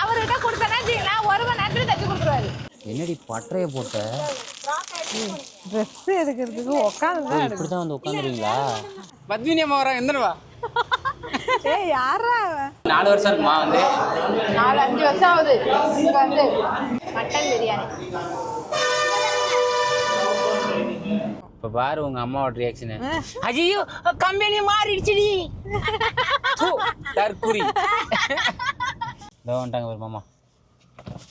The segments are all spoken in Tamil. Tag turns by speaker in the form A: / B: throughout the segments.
A: அவர்கிட்ட கொடுத்தா ஒரு மணி நேரத்துல தச்சு கொடுத்துருவாரு.
B: என்னடி பட்டறைய போட்ட
A: ட்ரெஸ் எடுக்கிறதுக்கு உட்காந்து
B: இப்படிதான் வந்து உட்காந்துருவீங்களா?
C: பத்மினி அம்மா வராங்க எந்தனவா?
A: ஏய் யாரா
B: 4 வருஷம் இருக்குமா வந்து?
A: 4-5 வருஷம் ஆகுது. இங்க வந்து மட்டன் பிரியாணி.
B: இப்ப பாரு உங்க அம்மாவோட ரியாக்ஷன். ஐயோ கம்பெனி மாறிடுச்சுடி. தற்குறி. இதோ வந்துட்டாங்க பாரு மாமா.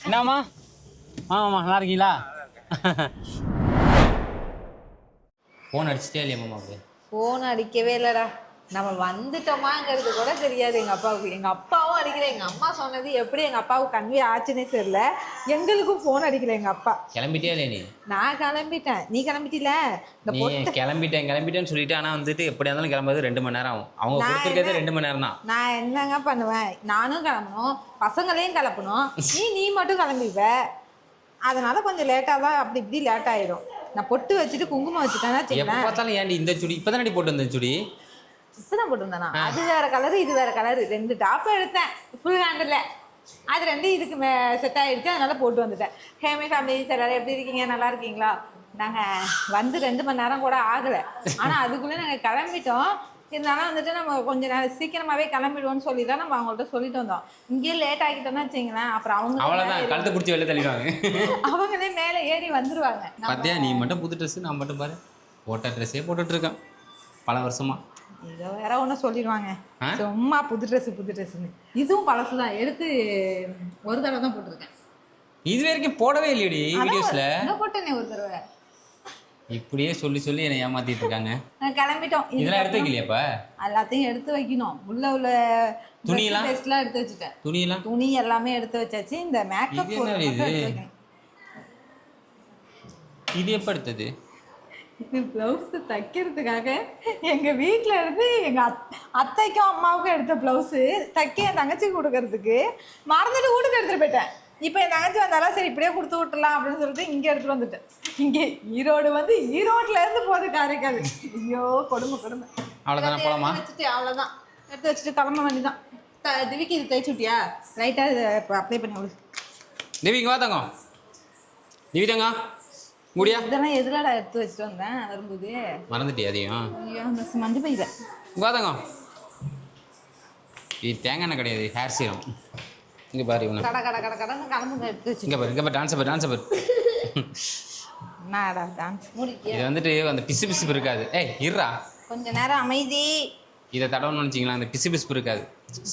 B: என்னம்மா? மாமா நல்லா இருக்கீங்களா? ஃபோன் அடிச்சிட்டே இல்லையா மாமாவுக்கு?
A: ஃபோன் அடிக்கவே இல்லைடா. நம்ம வந்துட்டோமாங்கிறது கூட தெரியாது எங்கள் அப்பாவுக்கு. எங்கள் அப்பாவும் அடிக்கல. எங்கள் அம்மா சொன்னது எப்படி எங்கள் அப்பாவுக்கு கன்வே ஆச்சுன்னே தெரியல. எங்களுக்கும் ஃபோன் அடிக்கல எங்கள் அப்பா.
B: கிளம்பிட்டே இல்லை நீ?
A: நான் கிளம்பிட்டேன். நீ கிளம்பிட்டில?
B: நீ கிளம்பிட்டேன்னு சொல்லிட்டு ஆனால் வந்துட்டு எப்படியா இருந்தாலும் கிளம்புறது 2 மணி நேரம் ஆகும். அவங்க கொடுத்துருக்கிறது 2 மணி நேரம் தான்.
A: நான் என்னங்க பண்ணுவேன்? நானும் கிளம்பணும், பசங்களையும் கிளப்பணும். நீ மட்டும் கிளம்பிப்ப. அதனால கொஞ்சம் லேட்டாக தான், அப்படி இப்படி லேட் ஆயிடும். நான் பொட்டு வச்சுட்டு குங்குமம் வச்சுட்டேன்னா
B: எப்போ பார்த்தாலும் ஏன்டி இந்த சுடி இப்போ தானடி போட்டு வந்த சுடி?
A: இப்போதான் போட்டுருந்தேனா? அது வேற கலரு இது வேற கலரு. 2 டாப் எடுத்தேன் ஃபுல் ஹேண்டில். அது 2 இதுக்கு செட் ஆகிடுச்சு. அதனால போட்டு வந்துட்டேன். ஹேமி ஃபேமிலிஸ் எல்லாரும் எப்படி இருக்கீங்க? நல்லா இருக்கீங்களா? நாங்கள் வந்து 2 மணி நேரம் கூட ஆகலை. ஆனால் அதுக்குள்ளே நாங்கள் கிளம்பிட்டோம். இருந்தாலும் வந்துட்டு நம்ம கொஞ்சம் நேரம் சீக்கிரமாகவே கிளம்பிடுவோம்னு சொல்லி தான் நம்ம அவங்கள்ட்ட சொல்லிட்டு வந்தோம். இங்கேயே லேட் ஆகிட்டோம்னா வச்சிங்களேன், அப்புறம்
B: அவ்வளோதான் கழுத்தை பிடிச்சி வெளில தள்ளிடுவாங்க.
A: அவங்களே மேலே ஏறி வந்துடுவாங்க.
B: பார்த்தியா நீ மட்டும் புது ட்ரெஸ்ஸு, நான் மட்டும் பாரு போட்ட ட்ரெஸ்ஸே போட்டுட்ருக்கேன் பல வருஷமா.
A: இதை வேற ஒன்று சொல்லிடுவாங்க, சும்மா புது ட்ரெஸ்ஸுன்னு. இதுவும் பழசு தான். எடுத்து ஒரு தடவை தான் போட்டிருக்கேன்.
B: இது வரைக்கும் போடவே இல்லையடி வீடியோஸ்ல.
A: போட்டேனே ஒரு தடவை.
B: இப்படியே சொல்லி என்னை ஏமாத்திட்டு இருக்காங்க.
A: கிளம்பிட்டோம்.
B: இதெல்லாம் எடுத்து வைக்கலையாப்பா? எல்லாத்தையும்
A: எடுத்து வைக்கணும். உள்ள
B: துணியெல்லாம்
A: எடுத்து வச்சுட்டேன். துணி எல்லாமே எடுத்து வச்சாச்சு. இந்த மேக்கப்
B: இது எப்போ எடுத்தது?
A: இது ப்ளவுஸ் தைக்கிறதுக்காக எங்கள் வீட்டில் இருந்து எங்கள் அத்தைக்கும் அம்மாவுக்கும் எடுத்த ப்ளவுஸு தைக்க என் தங்கச்சிக்கு கொடுக்கறதுக்கு மறந்துட்டு வீட்டுக்கு எடுத்துகிட்டு போயிட்டேன். இப்போ என் தங்கச்சி வந்தாலும் சரி இப்படியே கொடுத்து விட்டுலாம் அப்படின்னு சொல்லிட்டு இங்கே எடுத்துகிட்டு வந்துட்டேன். இங்கே ஈரோடு வந்து ஈரோட்லேருந்து போகுது காரைக்கால். ஐயோ கொடுமை.
B: அவ்வளோதான் போகலாமா?
A: அவ்வளோதான் எடுத்து வச்சுட்டு கிளம்ப வேண்டியதான். திவிக்கு இது தைச்சு விட்டியா? ரைட்டாக இதை இப்போ அப்ளை பண்ணி விடு.
B: திவிக்கு வாத்தங்க. திவிதங்க முடியா?
A: இதெல்லாம் எதுலடா எடுத்து வச்சுட்டு வந்தேன் வரும்போது?
B: மறந்துட்டியா அதையும்?
A: ஐயோ மஞ்சள் பையில
B: வாத்தங்க. இது தேங்காய் எண்ணெய் கிடையாது, ஹேர் சீரம். இங்கே பாரு இவனை
A: கடன்னு கிளம்புங்க எடுத்து வச்சு.
B: இங்கே பாரு டான்ஸ் பாரு.
A: என்னடா டான்ஸ் முடிக்க?
B: இது வந்துட்டு அந்த பிசு இருக்காது. ஏய் இருடா
A: கொஞ்ச நேரம் அமைதி.
B: இதை தடவணும்னு வச்சிங்களா, அந்த பிசு இருக்காது,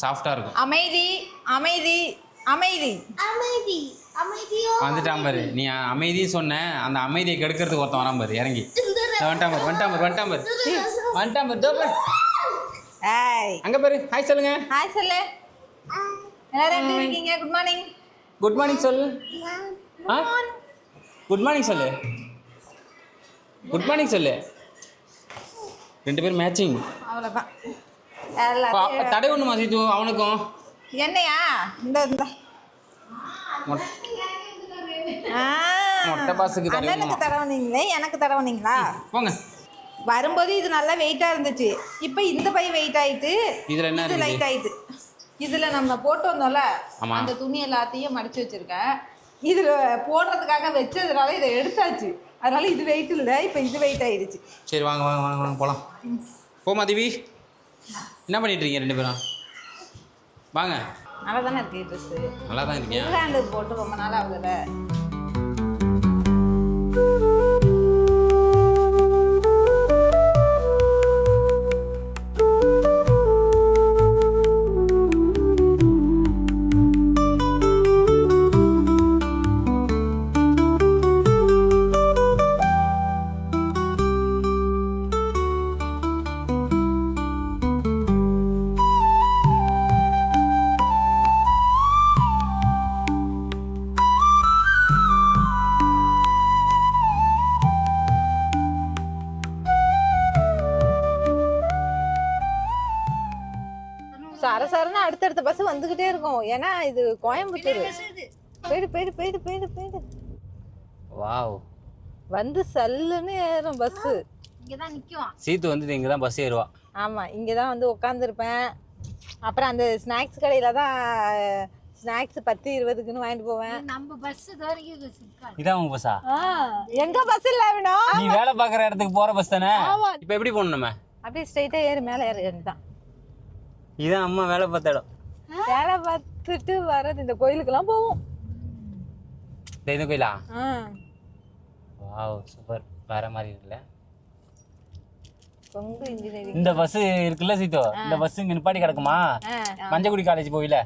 B: சாஃப்டாக இருக்கும். அமைதி வந்துட்டான் பாரு. நீ அமைதின்னு சொன்ன, அந்த அமைதியை கெடுக்கிறதுக்கு ஒருத்தன் வரான் பாரு இறங்கி. வந்துட்டான் பாரு. அங்கே பாரு. ஹாய் சொல்லுங்க.
A: ஹாய் சொல்லு. எல்லாரும் எப்படி இருக்கீங்க?
B: குட் மார்னிங் சொல்லு. குட் மார்னிங் சொல்லு. 2 பேரும் மேட்சிங்.
A: அவ்வளோதான்.
B: தடை ஒன்று மாசிட்டு அவனுக்கும்
A: என்னையா? இந்த
B: மொட்டை பாசுக்கு
A: தடவுனீங்களே, எனக்கு தடவுனீங்களா?
B: போங்க.
A: வரும்போது இது நல்லா வெயிட்டாக இருந்துச்சு. இப்போ இந்த பை வெயிட் ஆயிட்டு,
B: இதில் என்ன
A: லைட் ஆயிட்டு. இதில் நம்ம போட்டு வந்தோம்ல அந்த துணி எல்லாத்தையும் மடிச்சு வச்சிருக்கேன். இதில் போடுறதுக்காக வச்சதுனால இதை எடுத்தாச்சு. அதனால இது வெயிட் இல்லை, இப்போ இது வெயிட் ஆயிடுச்சு.
B: சரி வாங்க போகலாம். போமா திவி. என்ன பண்ணிட்டு இருக்கீங்க 2 பேரும்? வாங்க.
A: நல்லா தானே இருக்கு ட்ரெஸ்ஸு.
B: நல்லா தான் இருக்கீங்க.
A: ஹேண்டு போட்டு ரொம்ப நாள் ஆகுதுல்ல. சரசரன்னு அடுத்தடுத்த பஸ் வந்துகிட்டே இருக்கும். ஏன்னா இது கோயம்புத்தூர். போயிடு.
B: வாவ்.
A: வந்து சல்லுன்னு ஏறும் பஸ்ஸு. இங்கே தான் நிற்கும்.
B: சீத்து வந்து இங்கே தான் பஸ் ஏறுவா.
A: ஆமாம், இங்கே தான் வந்து உட்காந்துருப்பேன். அப்புறம் அந்த ஸ்நாக்ஸ் கடையில் தான் ஸ்நாக்ஸ் 10-20க்குன்னு வாங்கிட்டு போவேன்.
D: நம்ம பஸ் வரைக்கும் சிக்காது.
B: இதான் உங்க பஸ்ஸா?
A: எங்க பஸ் இல்ல வேணும்.
B: நீ வேலை பார்க்குற இடத்துக்கு போற பஸ் தானே? இப்போ எப்படி போகணும் நம்ம?
A: அப்படியே ஸ்ட்ரைட்டா ஏறி மேலே ஏற வேண்டியதான்.
B: இதான் அம்மா வேலை பார்த்த இடம்.
A: வேலை பார்த்துட்டு வர்றது இந்த கோயிலுக்கெல்லாம் போவோம்.
B: இந்த கோயிலா? வாவ் சூப்பர், வேற மாதிரி இருக்குல்ல.
A: கொங்கு இன்ஜினியரிங்
B: இந்த பஸ் இருக்குல்ல சீதோ, இந்த பஸ் இங்க நிப்பாட்டி கிடக்குமா? மஞ்சக்குடி காலேஜ் போயில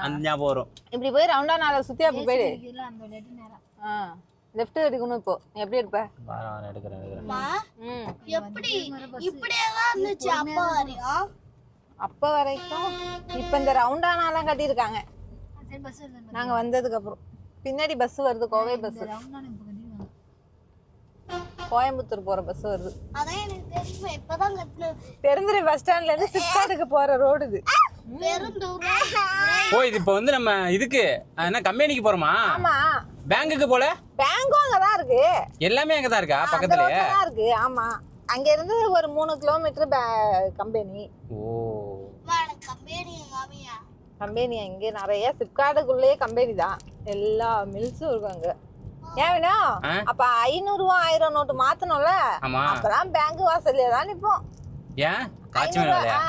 B: அந்த ஞாபகம் வரும்.
A: இப்படி போய் ரவுண்டா நாளை சுத்தி அப்படி போயிடு.
D: அந்த லெட்டி நேரா
A: லெஃப்ட் எடுக்கணும். இப்போ நீ எப்படி எடுப்ப?
B: வாரம் எடுக்கிறேன்.
D: எப்படி இப்படியேதான் இருந்துச்சு அப்பா வரையும்.
A: அப்ப வரைக்கும் இப்ப இந்த ரவுண்டானாலாம் கட்டியிருக்காங்க.
D: சரி பஸ் வருது.
A: நாங்க வந்ததுக்கு அப்புறம் பின்னாடி பஸ் வருது, கோவை பஸ்.
D: ரவுண்டான இப்ப கட்டிடுவாங்க.
A: கோயம்புத்தூர் போற பஸ் வருது.
D: அதான் எனக்கு தெரியும். இப்பதான் கட்டினது.
A: பெருந்துறை பஸ் ஸ்டாண்ட்ல இருந்து சிப்காட்டுக்கு போற ரோடு இது.
B: ஓ இது இப்போ வந்து நம்ம இதுக்கு என்ன கம்பெனிக்கு போறோமா?
A: ஆமா.
B: பேங்குக்கு போல?
A: பேங்கும் அங்கதான் இருக்கு.
B: எல்லாமே அங்கதான் இருக்கா
A: அந்த
B: பக்கத்துலயே?
A: ரோட்ல தான் இருக்கு. ஆமா, அங்க இருந்து ஒரு 3 கிலோமீட்டர் கம்பெனி.
B: ஓ
A: கம்பெனி இங்க நிறைய சிப்காட்டுக்குள்ளேயே கம்பெனி தான். எல்லா மில்ஸும் இருக்கும் அங்க. ஏன் வேணும்? அப்ப 500 ரூபா 1000 நோட்டு மாத்தணும்ல,
B: ஆமா.
A: அப்பதான் பேங்க் வாசல்ல தான் நிப்போம்.
B: ஏன் வாட்ச்மேன் வேலையா?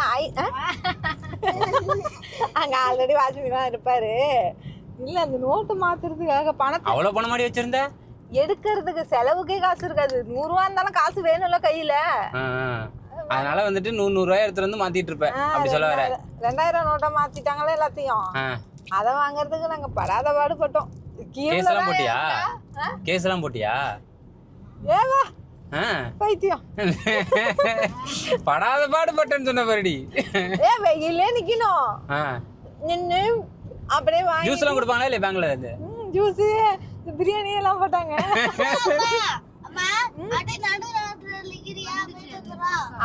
A: அங்க ஆல்ரெடி வாட்ச்மேன் தான் இருப்பாரு. இல்ல அந்த நோட்டு மாத்துறதுக்காக பணத்தை
B: அவ்வளவு பணம் மாடி வச்சிருந்த?
A: எடுக்கிறதுக்கு செலவுக்கே காசு இருக்காது. 100 ரூபா இருந்தாலும் காசு வேணும்ல கையில.
B: அதனால வந்துட்டு 100 ரூபாய் எடுத்துட்டு வந்து மாத்திட்டு இருப்பேன் அப்படி சொல்ல வர.
A: 2000 நோட்டை மாத்திட்டாங்களே எல்லாத்தையும். அத வாங்குறதுக்கு நாங்க படாத பாடுபட்டோம்.
B: கேஸ் எல்லாம் போட்டியா? கேஸ் எல்லாம் போட்டியா?
A: ஏவா பைத்தியம்.
B: படாத பாடுபட்டேன்னு சொன்ன பாருடி.
A: வெயிலே நிக்கணும். நின்னு அப்படியே வாங்கி
B: ஜூஸ் எல்லாம் கொடுப்பாங்களா இல்ல பேங்க்ல? அது
A: ஜூஸ் பிரியாணி எல்லாம் போட்டாங்க.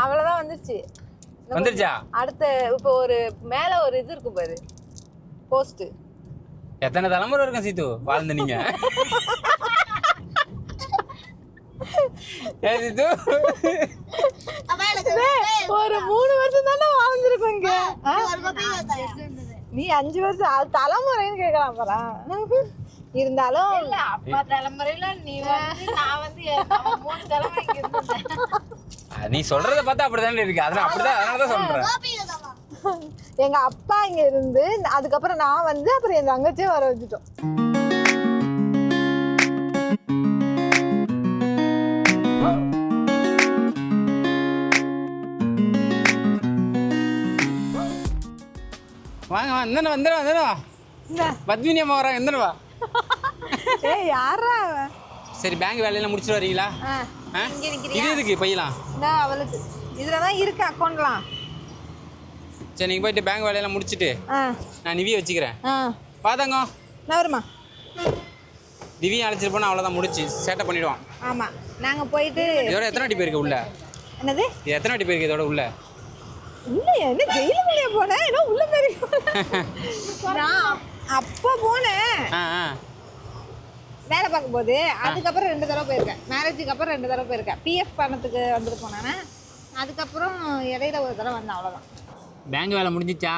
A: அவ்வளவுதான் வந்துருச்சு.
B: வந்துருச்சா?
A: அடுத்த இப்போ ஒரு மேல ஒரு இது இருக்கு பாரு, போஸ்ட்.
B: எத்தனை தலைமுறை இருக்கும் சீத்து வாழ்ந்து நீங்க?
A: ஒரு 3 வருஷம் தானே வாழ்ந்துருக்கோங்க. நீ 5 வருஷம் தலைமுறைன்னு கேட்கலாம் பாரா. இருந்தாலும்
D: அப்பா தலைமுறையில நீ வந்து நான் வந்து 3 தலைமுறை இங்க இருந்தேன்.
B: நீ சொல்றத பார்த்தா அப்படிதானே இருக்கு. அதனாலதான் சொல்றேன்.
A: எங்க அப்பா இங்க இருந்து அதுக்கப்புறம் நான் வந்து அப்புறம் என் தங்கச்சியே வர வச்சுட்டோம்.
B: வாங்க வா, இந்த வந்துடுவா. பத்மினி அம்மா வராங்க, எந்தவா?
A: ஏய் யாரா?
B: சரி பேங்க் வேலையெல்லாம் முடிச்சுட்டு வரீங்களா? இது எதுக்கு பையலாம்?
A: அவளுக்கு இதுலதான் இருக்கு அக்கௌண்ட்லாம்.
B: சரி நீங்கள் போயிட்டு பேங்க் வேலையெல்லாம் முடிச்சுட்டு நான் நிவியை வச்சுக்கிறேன். பாதாங்க
A: நான் வருமா?
B: திவியை அழைச்சிட்டு போனால் அவ்வளோதான், முடிச்சு சேட்டை பண்ணிவிடுவான்.
A: ஆமாம், நாங்கள் போயிட்டு
B: இதோட எத்தனை வாட்டி போயிருக்கு உள்ள?
A: என்னது
B: இது எத்தனை வாட்டி போயிருக்கு இதோட உள்ள?
A: இல்லையா, என்ன ஜெயிலுக்குள்ளே போனேன், ஏன்னா உள்ள போயிருக்கேன். நான் அப்போ போனேன் வேலை பார்க்கும் போது. அதுக்கப்புறம் 2 தடவை போயிருக்கேன். மேரேஜுக்கு அப்புறம் 2 தடவை போயிருக்கேன். பிஎஃப் பணத்துக்கு வந்துட்டு போனேன். அதுக்கப்புறம் இடையில ஒரு தடவை வந்தேன், அவ்வளோதான்.
B: பேங்க் வேலை முடிஞ்சிச்சா?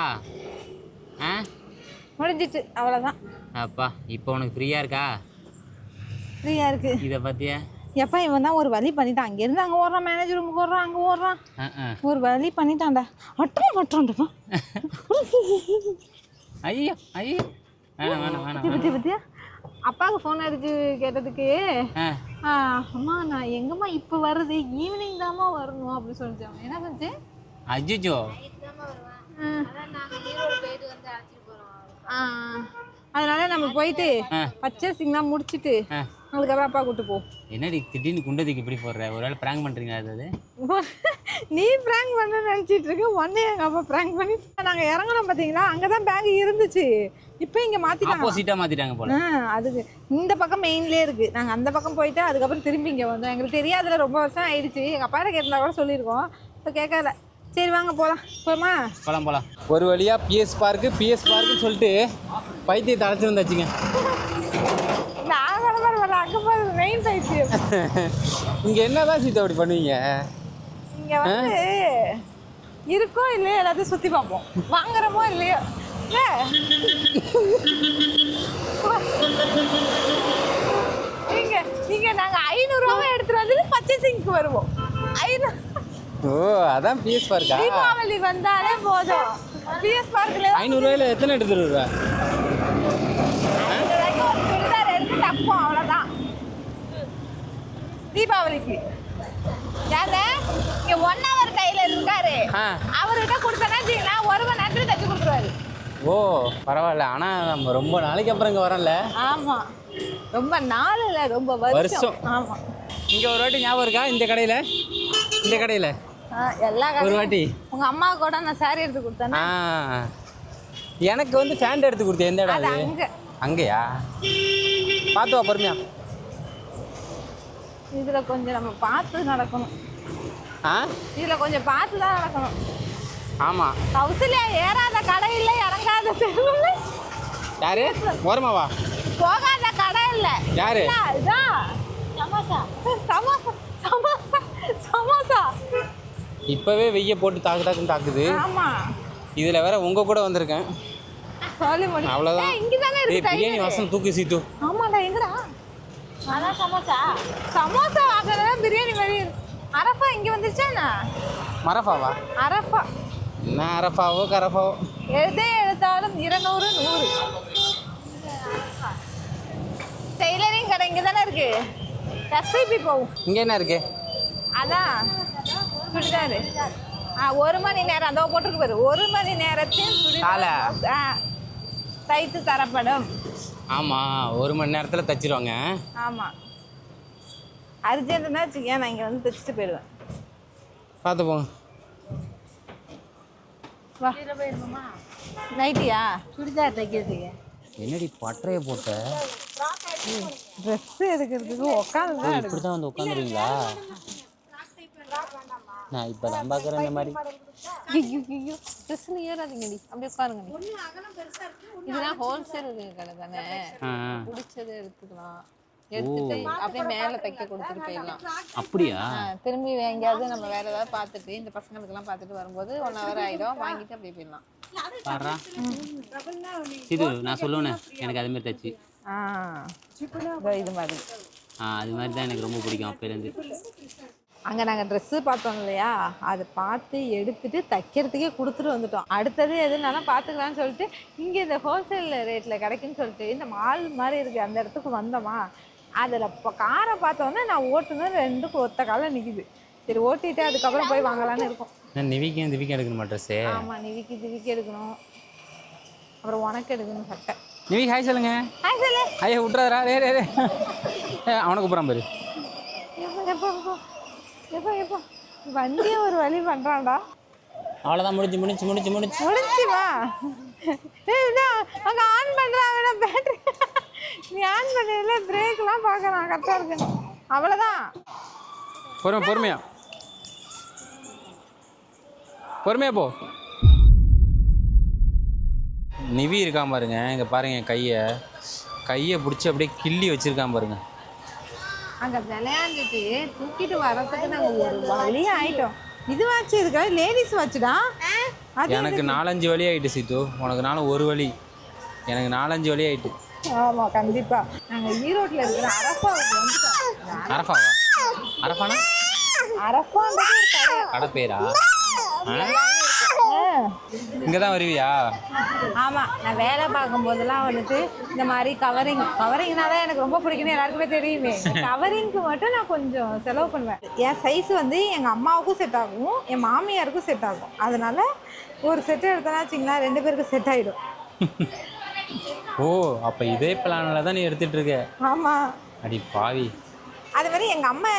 A: முடிஞ்சிச்சு, அவ்வளோதான்.
B: அப்பா இப்போ உனக்கு ஃப்ரீயாக இருக்கா?
A: ஃப்ரீயாக இருக்கு.
B: இதை பற்றியா?
A: எப்போ இவன் தான் ஒரு வழி பண்ணிட்டான். அங்கேருந்து அங்கே ஓடுறான், மேனேஜர் ரூமுக்கு ஓடுறான், அங்கே ஓடுறான். ஒரு வழி பண்ணிட்டான்டா. மட்டும்
B: ஐயோ ஐயோ வேணாம் வேணாம் வேணாம்.
A: பற்றி பற்றியா அப்பாவுக்கு ஃபோன் அடிச்சு கேட்டதுக்கு, அம்மா நான் எங்கம்மா இப்போ வருது, ஈவினிங் தாம்மா வரணும் அப்படின்னு சொல்லிட்டாங்க. என்ன செஞ்சு?
B: அஜிஜோ
A: அதனால நம்ம போயிட்டு பர்ச்சேசிங்லாம் முடிச்சுட்டு அதுக்கப்புறம் அப்பா கூட்டு போ.
B: என்னடி திடீர்னு குண்டதுக்கு இப்படி போடுற? ஒரு வேளை ப்ராங்க் பண்ணுறீங்க? அது
A: நீ ப்ராங்க் பண்ண நினச்சிட்டு இருக்க. ஒன்னே எங்கள் அப்பா ப்ராங்க் பண்ணி நாங்கள் இறங்கணும் பார்த்தீங்களா, அங்கே தான் பேங்க் இருந்துச்சு. இப்போ இங்கே மாற்றிட்டாங்க,
B: ஆப்போசிட்டாக மாற்றிட்டாங்க போல.
A: அதுக்கு இந்த பக்கம் மெயின்லேயே இருக்குது. நாங்கள் அந்த பக்கம் போயிட்டு அதுக்கப்புறம் திரும்பி இங்கே வந்தோம். எங்களுக்கு தெரியாதுல, ரொம்ப வருஷம் ஆயிடுச்சு. எங்கள் அப்பாட்ட கேட்டிருந்தா கூட சொல்லியிருக்கோம், இப்போ கேட்கல. சரி வாங்க போகலாம். போமா
B: போகலாம். ஒரு வழியாக பிஎஸ் பார்க்குன்னு சொல்லிட்டு பைத்தியத்தை அழைச்சி வந்தாச்சுங்க.
A: நான் பரவாயில்ல, அங்கே போகிறது மெயின் பைத்தியம்.
B: இங்கே என்னதான் சீதா அப்படி பண்ணுவீங்க?
A: இங்கே வந்து இருக்கோ இல்லையோ எல்லாத்தையும் சுற்றி பார்ப்போம், வாங்குறோமோ இல்லையோ. நீங்க நாங்க 500 ரூபாய் எடுத்துட்டு வந்து பர்ச்சேசிங்க்கு வருவோம். 500
C: ஓ அதான் பிஎஸ் பார்க்கா.
A: தீபாவளி வந்தாலே போதும். பிஎஸ் பார்க்ல
C: 500 ரூபாயில எத்தனை எடுத்துட்டு வருவா?
A: 500 ரூபாய்க்கு ஒரு சுடிதார் எடுத்து தப்போம், அவ்வளவுதான். தீபாவளிக்கு யாரு இங்க 1 hour டைலர் இருக்காரு, அவர்கிட்ட கொடுத்தனா வச்சுங்களா 1 மணி நேரத்துல தச்சு கொடுத்துருவாரு.
C: ஓ பரவாயில்ல. ஆனா நம்ம ரொம்ப நாளைக்கு அப்புறம் இங்க வரோம்ல.
A: ஆமா, ரொம்ப நாள் இல்ல, ரொம்ப வருஷம். ஆமா,
C: இங்க ஒரு வாட்டி ஞாபகம் இருக்கா? இந்த கடையில
A: எல்லா
C: ஒரு வாட்டி
A: உங்க அம்மா கூட நான் சாரி எடுத்து கொடுத்தேன்னா
C: எனக்கு வந்து ஃபேண்ட் எடுத்து கொடுத்தேன். எந்த இடம்
A: அது
C: அது?
A: அங்க.
C: அங்கயா? பார்த்து வா பொறுமையா.
A: இதுல கொஞ்சம் நம்ம பார்த்து நடக்கணும். இதுல கொஞ்சம் பார்த்து தான் நடக்கணும்.
C: ஆமா.
A: கௌசல்யா ஏறாத கடை இல்லை, இறங்காத தெருவில்.
C: யாரு? ஓரமாவா?
A: போகாத கடை இல்லை.
C: யாரு?
A: இதான் சமோசா. சமோசா சமோசா சமோசா.
C: இப்பவே வெய்ய போட்டு தாக்குன்னு தாக்குது.
A: ஆமா,
C: இதுல வேற உங்க கூட வந்திருக்கேன்.
A: சொல்லி முடியும்.
C: அவ்வளவுதான்.
A: இங்க தானே இருக்கு
C: பிரியாணி வாசம் தூக்கி சீத்து.
A: ஆமாடா, எங்கடா? அதான் சமோசா. சமோசா வாங்குறதா பிரியாணி மாதிரி. அரஃபா இங்க வந்துருச்சா?
C: மரஃபாவா?
A: அரஃபா
C: என்ன அரஃபாவோ கரஃபாவோ
A: எதே எடுத்தாலும் 200 100. டெய்லரிங் கடை இங்க தானே இருக்கு. எஸ்பிபி போகும்.
C: இங்க என்ன இருக்கு?
A: அதான் சுடிதாரு. 1 மணி நேரம் அதோ போட்டுருக்கு பாரு. 1 மணி நேரத்தில் சுடிதார் தைத்து தரப்படும்.
C: ஆமா, 1 மணி நேரத்துல தச்சிருவாங்க.
A: ஆமா, அர்ஜென்ட்னா வச்சுக்கேன், நான் இங்க வந்து தைச்சிட்டு போயிடுவேன்.
C: பார்த்து போங்க.
A: வா நைட்டியா சுடிதார் தைக்கிறதுக்கு?
C: என்னடி பட்டறைய போட்ட?
A: ட்ரெஸ் எடுக்கிறதுக்கு உட்காந்து தான்
C: இப்படி தான் வந்து உட்காந்துருவீங்களா? நான் இப்போ தான் பார்க்குறேன் இந்த மாதிரி.
A: ஐயோ ட்ரெஸ்ஸில் ஏறாதீங்கடி, அப்படியே உட்காருங்க. இதெல்லாம் ஹோல்சேல் கடை தானே, பிடிச்சதை எடுத்துக்கலாம். எடுத்துட்டு அப்படியே மேலே தைக்க கொடுத்துட்டு போயிடலாம்.
C: அப்படியா?
A: திரும்பி எங்கேயாவது நம்ம வேற ஏதாவது பார்த்துட்டு இந்த பசங்களுக்கெல்லாம் பார்த்துட்டு வரும்போது 1 hour ஆகிடும், வாங்கிட்டு அப்படியே போயிடலாம்.
C: பாரா இது நான் சொல்லுவேனே, எனக்கு அது மாதிரி தச்சு.
A: இது மாதிரி
C: அது மாதிரி தான் எனக்கு ரொம்ப பிடிக்கும் அப்போலேருந்து.
A: அங்கே நாங்கள் ட்ரெஸ்ஸு பார்த்தோம் இல்லையா, அதை பார்த்து எடுத்துட்டு தைக்கிறதுக்கே கொடுத்துட்டு வந்துட்டோம். அடுத்தது எதுனாலும் பார்த்துக்கலான்னு சொல்லிட்டு இங்கே இந்த ஹோல்சேல் ரேட்டில் கிடைக்குன்னு சொல்லிட்டு இந்த மால் மாதிரி இருக்குது அந்த இடத்துக்கு வந்தோமா. அதில் இப்போ காரை பார்த்தோன்னே நான் ஓட்டுனது 2க்கும் ஒத்த காலம் நிற்கிது. சரி ஓட்டிட்டு அதுக்கப்புறம் போய் வாங்கலான்னு இருக்கோம்.
C: திவிக்கு எடுக்கணுமா ட்ரெஸ்ஸு?
A: ஆமாம், திவிக்கு எடுக்கணும். அப்புறம் உனக்கு எடுக்கணும் சட்டை.
C: நிவி ஹாய் சொல்லுங்க.
A: ஹாய் சொல்லு.
C: ஐயா விட்றாரா? ரே அவனுக்கு போகிறான் பாரு.
A: எப்போ வண்டியை ஒரு வழி பண்ணுறான்டா.
C: அவ்வளோதான், முடிஞ்சுமா
A: அங்கே ஆன் பண்ணுறாங்க பேட்டரி. நீ ஆன் பண்ணல, பிரேக்லாம் பார்க்குறான் கரெக்டாக இருக்கு. அவ்வளோதான்.
C: பொறுமையா போ. நிவி இருக்கான் பாருங்க, இங்கே பாருங்க, கையை பிடிச்சி அப்படியே கிள்ளி வச்சிருக்கான் பாருங்க.
A: அங்கே விளையாண்டுட்டு தூக்கிட்டு வரத்துக்கு நாங்கள் ஒரு வழி ஆயிட்டோம். இது வாட்ச் இருக்கா? லேடிஸ் வாட்சுடா.
C: எனக்கு 4-5 வழி ஆயிட்டு சீத்து. உனக்கு 1 வழி, எனக்கு 4-5 வழி ஆயிட்டு.
A: ஆமாம் கண்டிப்பாக. நாங்கள் ஈரோட்டில் இருக்கிற அரஃபாவுக்கு வந்துட்டோம்.
C: அரஃபாவா? அரஃபானா?
A: அரஃபான்றது ஒரு
C: கடை பேரா? இங்கே தான் வருவியா?
A: ஆமாம், நான் வேலை பார்க்கும்போதெல்லாம் வந்துட்டு இந்த மாதிரி கவரிங்னா தான் எனக்கு ரொம்ப பிடிக்குன்னு எல்லாருக்குமே தெரியுமே. கவரிங்க்கு மட்டும் நான் கொஞ்சம் செலவு பண்ணுவேன். என் சைஸ் வந்து எங்கள் அம்மாவுக்கும் செட் ஆகும், என் மாமியாருக்கும் செட் ஆகும். அதனால ஒரு செட்டு எடுத்தோன்னா வச்சிங்களா 2 பேருக்கு செட் ஆகிடும்.
C: ஓ, அப்போ இதே பிளானில் தான் நீ எடுத்துகிட்டு இருக்க?
A: ஆமாம்.
C: அடி பாவி.
A: அது மாதிரி எங்கள் அம்மா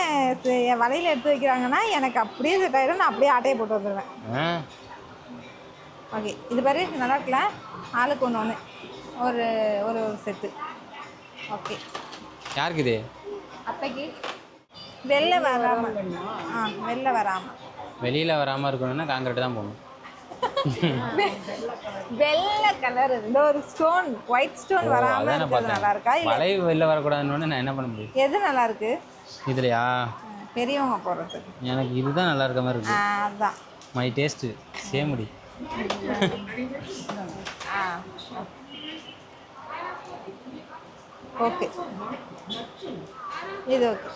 A: என் வலையில் எடுத்து வைக்கிறாங்கன்னா எனக்கு அப்படியே செட் ஆகிடும். நான் அப்படியே ஆட்டையை போட்டு வந்துடுவேன். ஓகே, இது பாரு நல்லா இருக்குல்ல? ஆளுக்கு ஒன்று ஒரு ஒரு செட்டு. ஓகே,
C: யாருக்கு இது?
A: அத்தைக்கு. வெளில வராமல்
C: வெளியில் வராமல் இருக்கணும்னா காங்கிரீட் தான் போகணும்.
A: வெள்ளை கலர் இந்த ஒரு ஸ்டோன், ஒயிட் ஸ்டோன் வராமல் இருக்கிறது நல்லா இருக்கா?
C: வலை வெளில வரக்கூடாதுன்னு நான் என்ன பண்ண முடியும்?
A: எது நல்லா இருக்கு
C: இதுலையா?
A: பெரியவங்க போடுறதுக்கு
C: எனக்கு இதுதான் நல்லா இருக்க மாதிரி இருக்கு.
A: அதுதான்
C: மை டேஸ்ட்டு சேமுடி.
A: ஓகே இது ஓகே.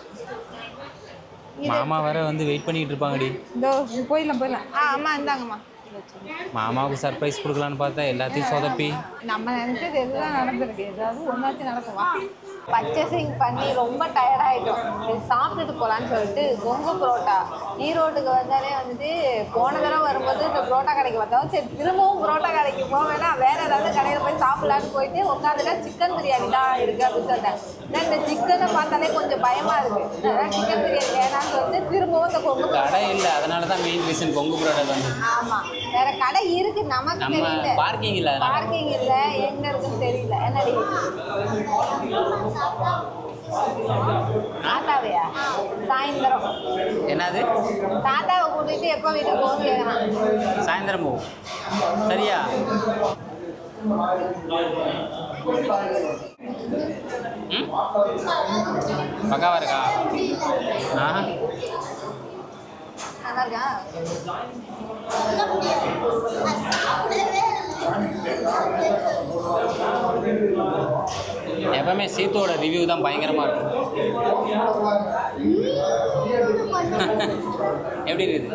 C: மாமா வேற வந்து வெயிட் பண்ணிட்டு இருப்பாங்கடி.
A: இதோ போயிடலாம். அம்மா இந்தாங்கம்மா.
C: மாமாவுக்கு சர்ப்ரைஸ் கொடுக்கலான்னு பார்த்தா எல்லாத்தையும் சொதப்பி.
A: நம்ம நினைச்சது எதுதான் நடந்திருக்கு, ஏதாவது ஒன்றாச்சும் நடக்குமா. பர்ச்சேசிங் பண்ணி ரொம்ப டயர்டாகிட்டோம். சாப்பிட்டுட்டு போகலான்னு சொல்லிட்டு கொங்கு புரோட்டா ஈரோட்டுக்கு வந்தாலே வந்துட்டு போன தடவை வரும்போது இந்த புரோட்டா கடைக்கு வந்தோம். சரி திரும்பவும் புரோட்டா கடைக்கு போவேன்னா வேற ஏதாவது கடையில் போய் சாப்பிடலான்னு போயிட்டு உட்காந்துட்டா சிக்கன் பிரியாணி தான் இருக்குது அப்படின்னு சொல்லிட்டேன். இந்த சிக்கனை பார்த்தாலே கொஞ்சம் பயமாக இருக்குது. அதான் சிக்கன் பிரியாணி வேணான்னு சொல்லிட்டு திரும்பவும் இந்த கொங்கு
C: கடை இல்லை, அதனால தான் மெயின் ரீசன் கொங்கு புரோட்டா வந்து.
A: ஆமாம், வேற கடை இருக்குது நமக்கு தெரியல.
C: பார்க்கிங் இல்லை,
A: பார்க்கிங் இல்லை, எங்கே இருக்குன்னு தெரியல. என்னடி தாத்தாவையா சாயந்தரம்
C: என்னது
A: தாத்தாவை கூட்டிட்டு எப்போ வீட்டுக்கு போகணும் கேட்கலாம்.
C: சாயந்தரம் போகும் சரியா? பக்காவா இருக்கா?
A: நல்லா இருக்கா?
C: எப்பவுமே சீத்தோட ரிவ்யூ தான் பயங்கரமாக இருக்கும். எப்படி இருக்குது?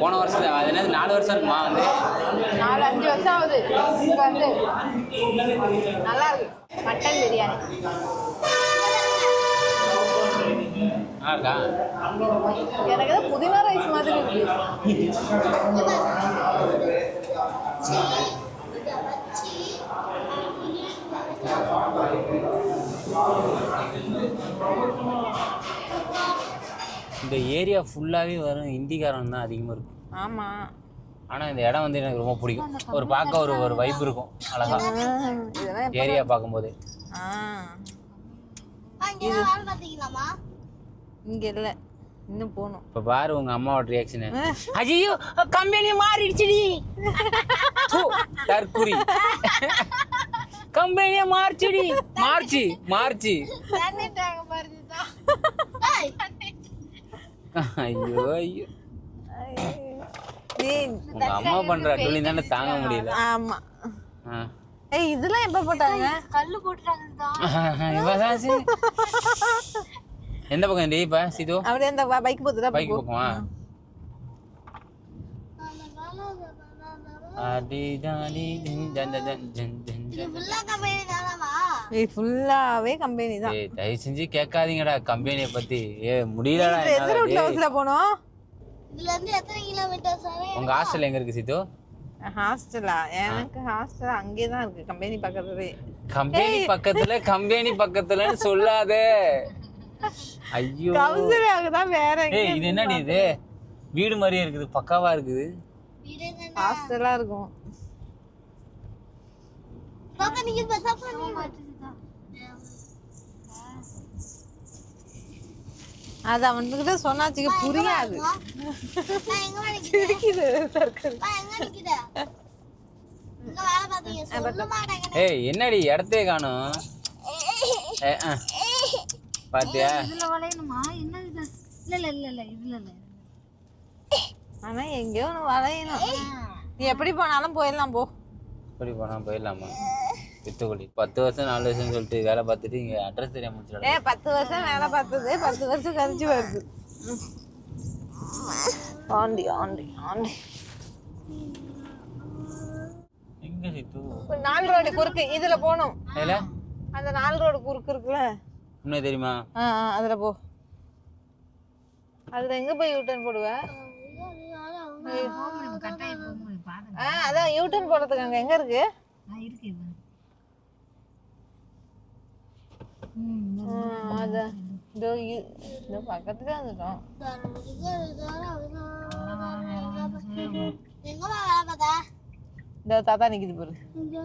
C: போன வருஷம் அது என்னது 4 வருஷம் இருக்குமா வந்து?
A: 4-5 வருஷம் ஆகுது. இங்கே வந்து நல்லா இருக்கு மட்டன் பிரியாணி.
C: இருக்கா?
A: எனக்கு தான் புதினா ரைஸ் மாதிரி இருக்கு.
C: இந்த ஏரியா ஃபுல்லாகவே வரும் ஹிந்திக்காரன் தான் அதிகமாக இருக்கும்.
A: ஆமாம்,
C: ஆனால் இந்த இடம் வந்து எனக்கு ரொம்ப பிடிக்கும். ஒரு பார்க்க ஒரு வைப் இருக்கும் அழகா ஏரியா பார்க்கும்போது.
A: இங்கே இல்லை, இன்னும் போகணும்.
C: இப்போ பாரு உங்க அம்மாவோட ரியாக்ஷனு. ஐயோ கம்பெனி மாறிடுச்சுடி, தற்குறி கம்பெனியே மாறிச்சுடி. மார்ச்சி ஐயோ ஐயோ உங்க அம்மா பண்ற அட்டுலி தானே தாங்க முடியல.
A: ஆமா. ஏய் இதெல்லாம் எப்ப போட்டாங்க?
D: கல்லு போட்டுட்டாங்க.
C: எந்த பக்கம் டேய் இப்ப சீதோ?
A: அப்படியே அந்த பைக் போதுடா.
C: பைக் போமா? ஆடி டாடி ஜன் ஜன் ஜன் ஜன் ஜன்.
D: இது ஃபுல்லா கம்பெனி தானமா?
A: ஏய் ஃபுல்லாவே கம்பெனி தான்.
C: ஏய் தயவு செஞ்சு கேட்காதீங்கடா கம்பெனியை பத்தி. முடியலடா.
A: எந்த ரூட்ல பஸ்ல போறோம்?
D: இதுல இருந்து எத்தனை கிலோமீட்டர் சார்?
C: உங்க ஹாஸ்டல் எங்க இருக்கு சீதோ?
A: ஹாஸ்டலா? எனக்கு ஹாஸ்டல் அங்கே தான் இருக்கு, கம்பெனி பக்கத்துலயே.
C: கம்பெனி பக்கத்துலன்னு சொல்லாதே. ஐயோ
A: கவுன்சிலர் தான் வேற எங்க.
C: ஏய் இது என்னடி இது? வீடு மாதிரியே இருக்குது, பக்காவா இருக்குது.
A: ஹாஸ்டலா இருக்கும்.
D: பாப்பா நீங்க பஸ் பண்ணி மாட்டீங்க.
A: அது அவன்கிட்ட சொன்னாச்சுக்கு புரியாது.
D: நான் எங்க
A: சிரிக்குது சர்க்கிள்.
D: நான் எங்க நிக்கிறேன்? இங்க வேலை பாத்தீங்க சொல்ல மாட்டாங்க.
C: ஏய் என்னடி இடத்தே காணோம்? பாத்தியா?
D: இதுல வளையணுமா? என்ன இது? இல்ல இதுல இல்ல.
A: ஆனா எங்கேயோ ஒன்று வளையணும். நீ எப்படி போனாலும் போயிடலாம் போ.
C: எப்படி போனா போயிடலாமா? வித்துக்குடி 10 வருஷம் 4 வருஷம் சொல்லிட்டு வேலை பார்த்துட்டு இங்கே அட்ரஸ் தெரியாம முடிச்சிடலாம்.
A: 10 வருஷம் வேலை பார்த்தது 10 வருஷம் கழிச்சு வருது. ஆண்டி ஆண்டி ஆண்டி
C: எங்க சித்து?
A: 4 ரோடு குறுக்கு இதுல போகணும்.
C: ஏல
A: அந்த 4 ரோடு குறுக்கு இருக்குல்ல,
C: இன்னும் தெரியுமா?
A: அதுல போ. அதுல எங்க போய் யூட்டர்ன் போடுவ? அதான் யூட்டர்ன் போடுறதுக்கு அங்க எங்க இருக்கு?
D: இருக்கு
A: அதான் இதோ பக்கத்துல வந்துட்டோம்.
D: எங்கம்மா வேலை பார்த்தா?
A: இந்த தாத்தா நிக்குது பாரு. இதோ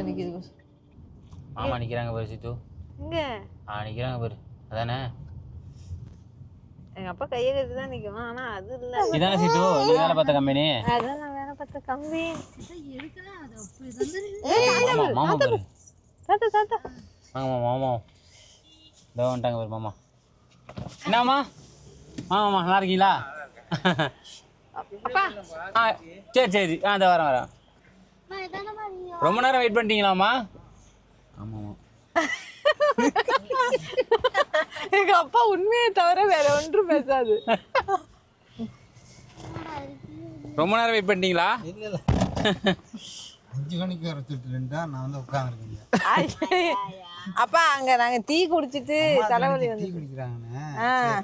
A: நிக்குது பாரு.
C: மாமா நிக்கிறாங்க பாரு சித்து.
A: இங்க
C: நிக்கிறாங்க பாரு. அதானே
A: எங்க அப்பா கையை கட்டி தான் நிக்கும். ஆனா அது இல்ல.
C: இதானே சித்து நீ வேலை பார்த்த கம்பெனி?
A: அதான் நான் வேலை பார்த்த கம்பெனி.
D: எதுக்குன்னா அது அப்படி வந்து
C: மாமா பாரு.
A: தாத்தா தாத்தா
C: மாமா இதோ வந்துட்டாங்க பாரு மாமா. என்னம்மா? மாமா நல்லா இருக்கீங்களா?
A: அப்பா
C: சரி இதோ வரேன். ரொம்ப நேரம் வெயிட் பண்ணிட்டீங்களாம்மா?
A: எங்க அப்பா உண்மையை தவிர வேற ஒன்றும் பேசாது.
B: ரொம்ப நேரம் வெயிட் பண்ணிட்டீங்களா?
E: இல்லை 5 மணிக்கு வர சொல்லிட்டுருந்தா நான் வந்து உட்காந்துருக்கேங்க.
A: அப்பா அங்க நாங்க டீ குடிச்சிட்டு தலைவலி வந்து
E: டீ குடிக்கிறாங்கண்ணே.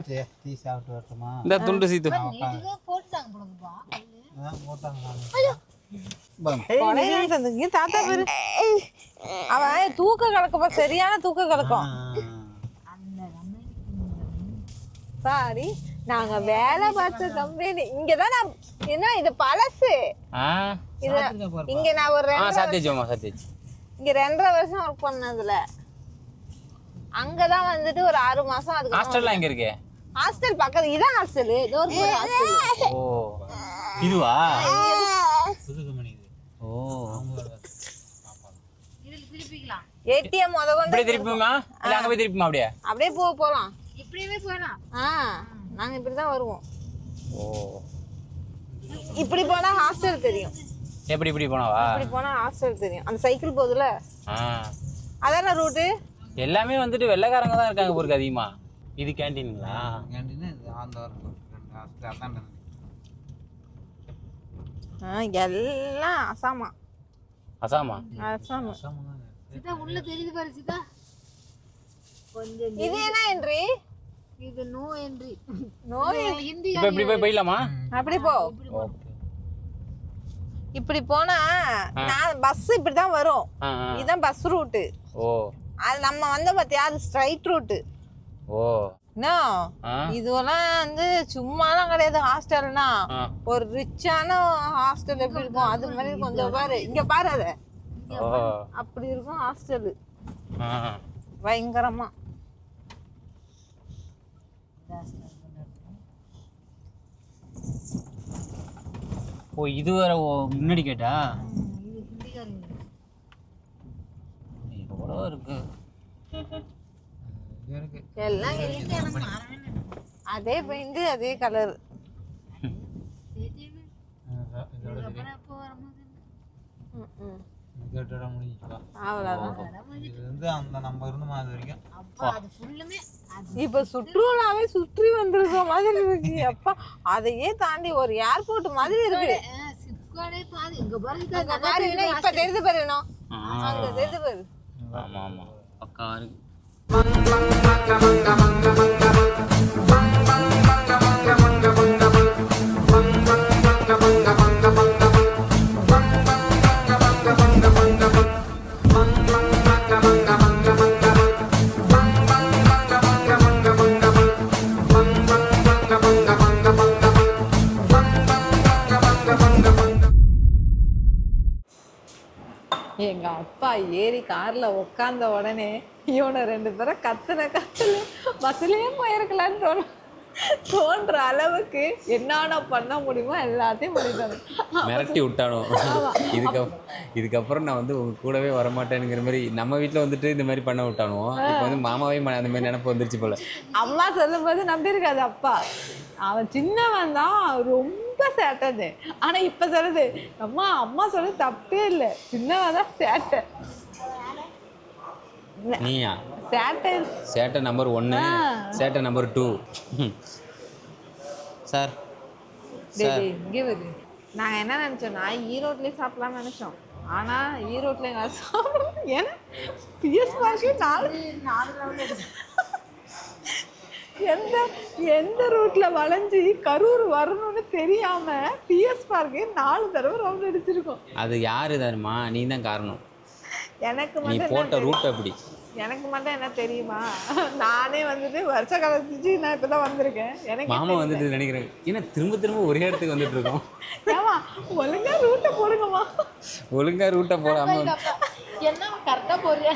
E: சரி, டீ சாப்பிட்டு வரட்டுமா?
B: இந்த துண்டு சீத்து
D: போட்டுட்டாங்க போடுங்கப்பா.
E: போட்டாங்க.
A: தாத்தா பேரு அவன் தூக்க கலக்கப்பா, சரியான தூக்க கலக்கம். சாரி, நாங்க வேலை பார்த்த கம்பெனி இங்கதான். நான் என்ன இது பழசு இது. இங்க நான் ஒரு
B: சாத்தியாச்சு
A: இங்க 2.5 வருஷம் ஒர்க் பண்ணதுல அங்கதான் வந்துட்டு ஒரு 6 மாசம். அதுக்கு
B: ஹாஸ்டல்லாம் எங்க இருக்கு?
A: ஹாஸ்டல் பக்கத்து இதான் ஹாஸ்டல். ஏதோ ஒரு ஹாஸ்டல்.
C: ஓ இதுவா?
E: புதுக்கமணி இது.
C: ஓ
D: இதுல திருப்பிக்கலாம்.
A: ஏடிஎம் முத கொண்டு
B: அப்படியே திருப்பிமா இல்ல அங்க போய் திருப்பிமா? அப்படியே
A: போலாம்.
D: இப்படியே போலாம்.
A: நாங்க இப்படிதான் வருவோம்.
B: ஓ
A: இப்படி போனா ஹாஸ்டல் தெரியும்.
B: எப்படி இப்படி போனாவா?
A: இப்படி போனா ஹாஸ்டல் தெரியும். அந்த சைக்கிள் போகுதுல அதான ரூட்டு.
C: எல்லாமே வந்துட்டு வெள்ளைக்காரங்க தான் இருக்காங்க பொருக்கு அதிகமா. இது கேண்டீன்ங்களா?
E: கேண்டீன் இது ஆந்தோர் அதான்.
A: எல்லாம் அசாமா.
C: அசாமா?
A: அசாமா.
D: சீதா உள்ள தெரியுது பாரு சீதா. கொஞ்சம்
A: இது என்ன என்ட்ரி?
D: இது நோ என்ட்ரி.
A: நோ
D: ஹிந்தி.
B: இப்ப இப்படி போய் போயிடலாமா?
A: அப்படி போ.
C: ஓகே.
A: இப்படி போனா நான் பஸ் இப்படிதான் வரும். இதுதான் பஸ் ரூட்டு.
C: ஓ
A: அது நம்ம வந்த பாத்தியா, அது ஸ்ட்ரைட் ரூட்டு.
C: ஓ
A: இதுவெல்லாம் வந்து சும்மாலாம் கிடையாது. ஹாஸ்டல்னா ஒரு ரிச்சான ஹாஸ்டல் எப்படி இருக்கும் அது மாதிரி இருக்கும். இந்த பாரு, இங்க பாரு, அத அப்படி இருக்கும் ஹாஸ்டல் பயங்கரமா.
C: ஓ இது வேற முன்னாடி கேட்டா எவ்வளோ இருக்கு.
A: எல்லாம் அதே பெயிண்ட் அதே கலர். இப்ப சுற்றுலாவே சுற்றி வந்திருக்க மாதிரி இருக்கு. அப்பா அதையே தாண்டி ஒரு ஏர்போர்ட் மாதிரி இருக்கு. இப்ப தெரிந்து பாரு, அங்க தெரிந்து பாரு.
C: ஆமா ஆமா பக்கா இருக்கு.
A: எங்க அப்பா ஏறி கார்ல உட்கார்ந்த உடனே இவனை 2 பேரை கத்துல பஸ்லயே போயிருக்கலான்னு தோன்ற அளவுக்கு என்னென்ன பண்ண முடியுமோ எல்லாத்தையும் பண்ணிட்டாங்க.
B: மிரட்டி விட்டானோ. இதுக்கப்புறம் நான் வந்து உங்க கூடவே வரமாட்டேனுங்கிற மாதிரி நம்ம வீட்டில் வந்துட்டு இந்த மாதிரி பண்ண விட்டானோ. இப்போ வந்து மாமாவே அந்த மாதிரி நினைப்பு வந்துருச்சு போல.
A: அம்மா சொல்லும் போது நம்பி இருக்காது அப்பா. அவன் சின்னவன் தான், ரொம்ப சேட்டது. ஆனா இப்ப சொல்லுது அம்மா சொல்றது தப்பே இல்லை, சின்னவன் தான் சேட்டை.
B: நீயா
A: சேட்டை
B: நம்பர் 1, சேட்டை நம்பர் 2. சார்
A: இங்கே வருது. நாங்கள் என்ன நினச்சோம்னா ஈரோட்லேயே சாப்பிடலாம்னு நினச்சோம். ஆனால் ஈரோட்டில் எங்கள் சாப்பிடணும். ஏன்னா பிஎஸ் பார்க்கு 4 ரவுண்ட் எந்த ரூட்டில் வளைஞ்சி கரூர் வரணும்னு தெரியாமல் பிஎஸ் பார்க்கு 4 தடவை ரவுண்ட் அடிச்சிருக்கோம்.
B: அது யாரு தருமா? நீ தான் காரணம்.
A: எனக்கு
B: நீ போட்ட ரூட் அப்படி.
A: எனக்கு மட்டும் என்ன தெரியுமா, நானே வந்துட்டு வருஷ கழிச்சு நான் இப்பதான் வந்திருக்கேன். எனக்கு
B: மாமா வந்துட்டு நினைக்கிறேன் ஏன்னா திரும்ப ஒரே இடத்துக்கு வந்துட்டு இருக்கோம்.
A: ஏமா ஒழுங்கா ரூட்டை போடுங்கம்மா.
B: ஒழுங்கா ரூட்டை போடாம
D: என்ன கரெக்டா போறியா?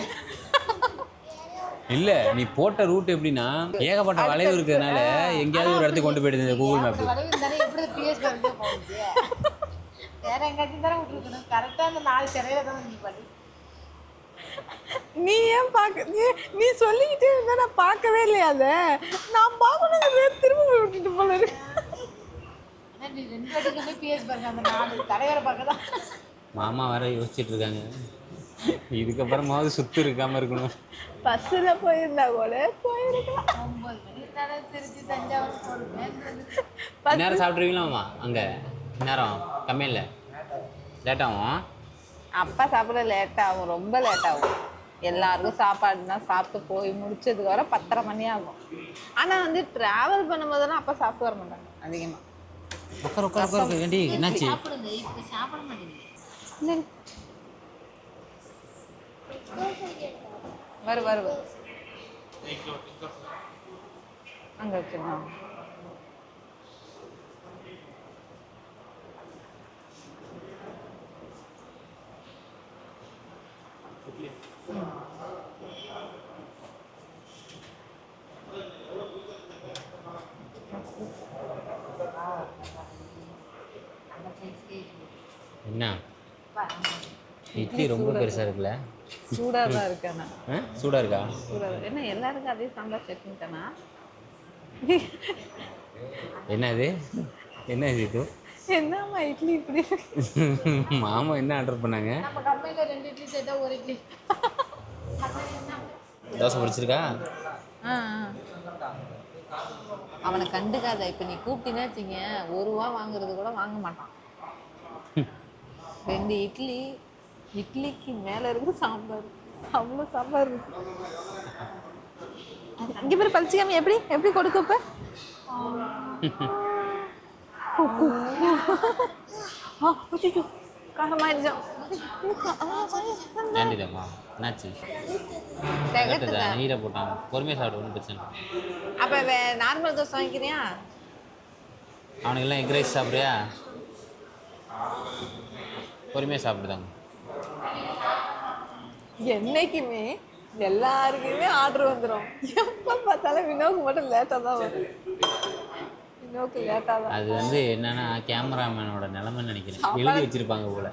B: இல்ல நீ போட்ட ரூட் எப்படின்னா ஏகப்பட்ட வளைவு இருக்கிறதுனால எங்கேயாவது ஒரு இடத்துக்கு கொண்டு போயிடுது கூகுள் மேப்.
D: எப்படி பிஎஸ் பேருக்கு போகுது? வேற எங்கேயாச்சும் தானே விட்டுருக்கணும். கரெக்டா அந்த 4 சிறையில தான் வந்து பண்ணி.
A: நீ ஏன் நீ சொல்லிக்கிட்டே இருந்தா நான் பார்க்கவே இல்லையா? அதை நான் பார்க்கணும் திரும்ப விட்டுட்டு போல இருக்கு.
D: நீ 2 வாட்டிக்கு போய் பிஎஸ் பாருங்க, அந்த 4 தலைவரை பார்க்க தான்.
B: மாமா வர யோசிச்சுட்டு இருக்காங்க. இதுக்கப்புறமாவது சுத்து இருக்காம இருக்கணும்.
A: பஸ்ஸில் போயிருந்தா கூட போயிருக்கலாம்.
D: 9 மணி தடவை திருச்சி தஞ்சாவூர் போடுவேன்.
B: இந்நேரம் சாப்பிட்ருவீங்களாம்மா அங்கே? இந்நேரம் கம்மியில் லேட் ஆகும்.
A: அப்பா சாப்பிட லேட் ஆகும், ரொம்ப லேட் ஆகும். எல்லாருக்கும் சாப்பாடுனா சாப்பிட்டு போய் முடிச்சதுக்கு வர 10:30 மணி ஆகும். ஆனால் வந்து ட்ராவல் பண்ணும்போதெல்லாம் அப்பா சாப்பிட்டு வர மாட்டாங்க அதிகமாக.
B: உட்கார் உட்கார் உட்கார் ஏண்டி என்னாச்சு?
D: சாப்பிடுங்க, இப்போ சாப்பிட மாட்டேங்குது.
A: வரு அங்கே வச்சிருந்தோம்.
B: என்ன இட்லி ரொம்ப பெருசாக இருக்குல்ல?
A: சூடாக தான் இருக்கேண்ணா.
B: சூடாக இருக்கா?
A: சூடாக என்ன எல்லாருக்கும் அதே சாம்பார் சட்னி தானா?
B: என்னது என்ன இது?
A: என்னம்மா இட்லி இப்படி
B: மாமா என்ன ஆர்டர் பண்ணாங்க?
D: நம்ம கம்பெனியில் 2 இட்லி சேர்த்தா 1 இட்லி.
B: தோசை பிடிச்சிருக்கா?
A: அவனை கண்டுக்காத. இப்போ நீ கூப்பிட்டீங்கன்னா வச்சுங்க, 1 ரூபா வாங்குறது கூட வாங்க மாட்டான். 2 இட்லி, இட்லிக்கு மேலே இருக்கு சாம்பார், அவ்வளோ சாம்பார் இருக்கு. அங்கே பேர் பழிச்சிக்காம எப்படி எப்படி கொடுக்கப்ப காரமாயிடுச்சோம்.
B: ஏண்டிதம்மா என்னாச்சு? நீரை போட்டாங்க. பொறுமையாக சாப்பிட ஒன்றும் பிரச்சனை இல்லை.
A: அப்போ நார்மல் தோசை வாங்கிக்கிறியா?
B: அவனுக்கெல்லாம் எக் ரைஸ் சாப்பிட்றியா? பொறுமையாக சாப்பிடுதாங்க.
A: என்னைக்குமே எல்லாருக்குமே ஆர்டர் வந்துடும். எப்போ பார்த்தாலும் வினோக்கு மட்டும் லேட்டாக தான் வரும். வினோக்கு லேட்டாக தான்.
B: அது வந்து என்னன்னா கேமராமேனோட நிலைமைன்னு நினைக்கிறேன். எழுதி வச்சிருப்பாங்க போல,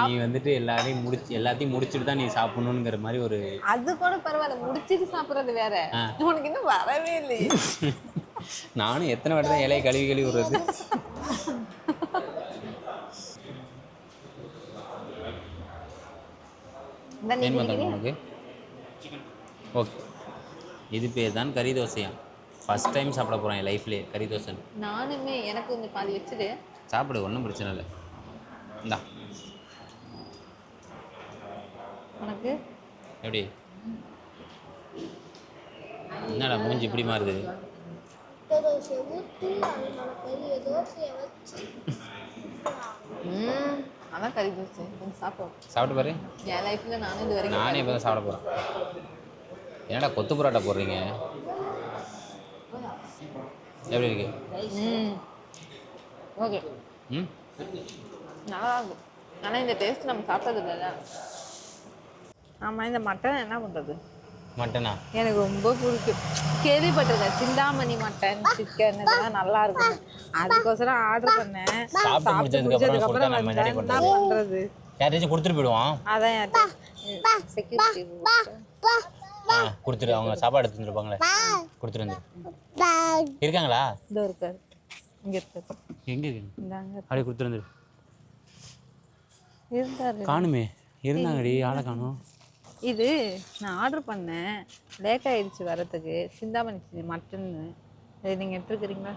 B: நீ வந்துட்டு எல்லாத்தையும் முடிச்சுட்டு தான் நீ சாப்பிடணுங்கிற மாதிரி ஒரு.
A: அது கூட பரவாயில்ல, முடிச்சிட்டு சாப்பிட்றது வேற. உனக்கு இன்னும் வரவே இல்லையே.
B: நானும் எத்தனை வாட்டி தான் இலையை கழுவி விடுறது. ஏன் பண்ணுறாங்க உனக்கு? ஓகே, இது பேர் தான் கறி தோசையா? ஃபர்ஸ்ட் டைம் சாப்பிட போகிறேன் என் லைஃப்லேயே கறி தோசை.
A: நானுமே எனக்கு கொஞ்சம் பாதி வச்சுடு.
B: சாப்பிடு, ஒன்றும் பிரச்சனை இல்லை. இந்தா
A: உனக்கு
B: எப்படி? என்னடா மூஞ்சி இப்படி மாறுது?
A: அதான் கறி தோசை கொஞ்சம்
B: சாப்பிட்டு பாரு.
A: என் லைஃப்பில் நானும் இது வரைக்கும்
B: நானே இப்போ தான் சாப்பிட போகிறேன். என்னடா கொத்து புரோட்டா போடுறீங்க? எப்படி இருக்கு?
A: ஓகே, நல்லா இருக்கும். ஆனால் இந்த டேஸ்ட் நம்ம சாப்பிட்டது இல்லைல்ல. ஆமாம், இந்த மட்டன் என்ன பண்ணுறது?
B: மட்டனா
A: எனக்கு ரொம்ப பிடிக்கும். கேள்விப்பட்டிருக்கேன் சிந்தாமணி மட்டன் சிக்கன் இதெல்லாம் நல்லா இருக்கும். அதுக்கோசரம் ஆர்டர் பண்ணேன்.
B: சாப்பிட்டு முடிச்சதுக்கப்புறம்
A: என்ன பண்ணுறது?
B: யாராச்சும் கொடுத்துட்டு போயிடுவான்.
A: அதான் செக்யூரிட்டி
B: கொடுத்துட்டு அவங்க சாப்பாடு எடுத்து வந்துருப்பாங்களே, கொடுத்துட்டு வந்து இருக்காங்களா?
A: இதோ இருக்காரு, இங்கே இருக்காரு.
B: எங்கே இருக்கு?
A: இந்தாங்க
B: அப்படியே கொடுத்துட்டு வந்துரு.
A: இருந்தாரு,
B: காணுமே. இருந்தாங்கடி, ஆளை காணும்.
A: இது நான் ஆர்டர் பண்ணேன், லேட் ஆயிடுச்சு வரத்துக்கு. சிந்தாமணி மட்டன் இது நீங்கள் எடுத்துருக்கிறீங்களா?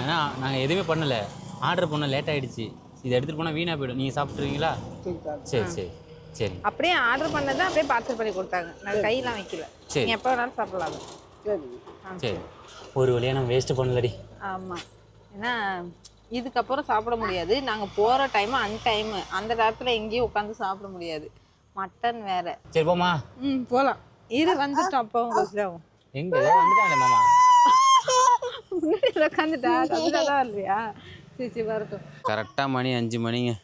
B: ஏன்னா நாங்கள் எதுவுமே பண்ணலை, ஆர்டர் பண்ண லேட் ஆகிடுச்சு. இதை எடுத்துகிட்டு போனால் வீணாக போய்டும். நீங்கள் சாப்பிட்ருவீங்களா? சரி சரி சரி.
A: அப்படியே ஆர்டர் பண்ணதை அப்படியே பார்சல் பண்ணி கொடுத்தாங்க. நான் கையெல்லாம் வைக்கல.
B: சரி,
A: நீங்கள் எப்போ வேணாலும் சாப்பிடலாம்.
B: சரி. ஒரு வழியாக நம்ம வேஸ்ட்டு பண்ணலடி.
A: ஆமாம், ஏன்னா இதுக்கப்புறம் சாப்பிட முடியாது. நாங்கள் போகிற டைமு அன்டைமு, அந்த நேரத்தில் எங்கேயும் உட்காந்து சாப்பிட முடியாது. மட்டன் வேற.
B: சரி போமா.
A: போகலாம். இது வந்துட்டோம். அப்பவும் கொஞ்சம்
B: எங்கே வந்துட்டாங்களே மாமா,
A: முன்னாடி உட்காந்துட்டா தான் இல்லையா? சரி வரட்டும்.
B: கரெக்டாக மணி 5 மணிங்க.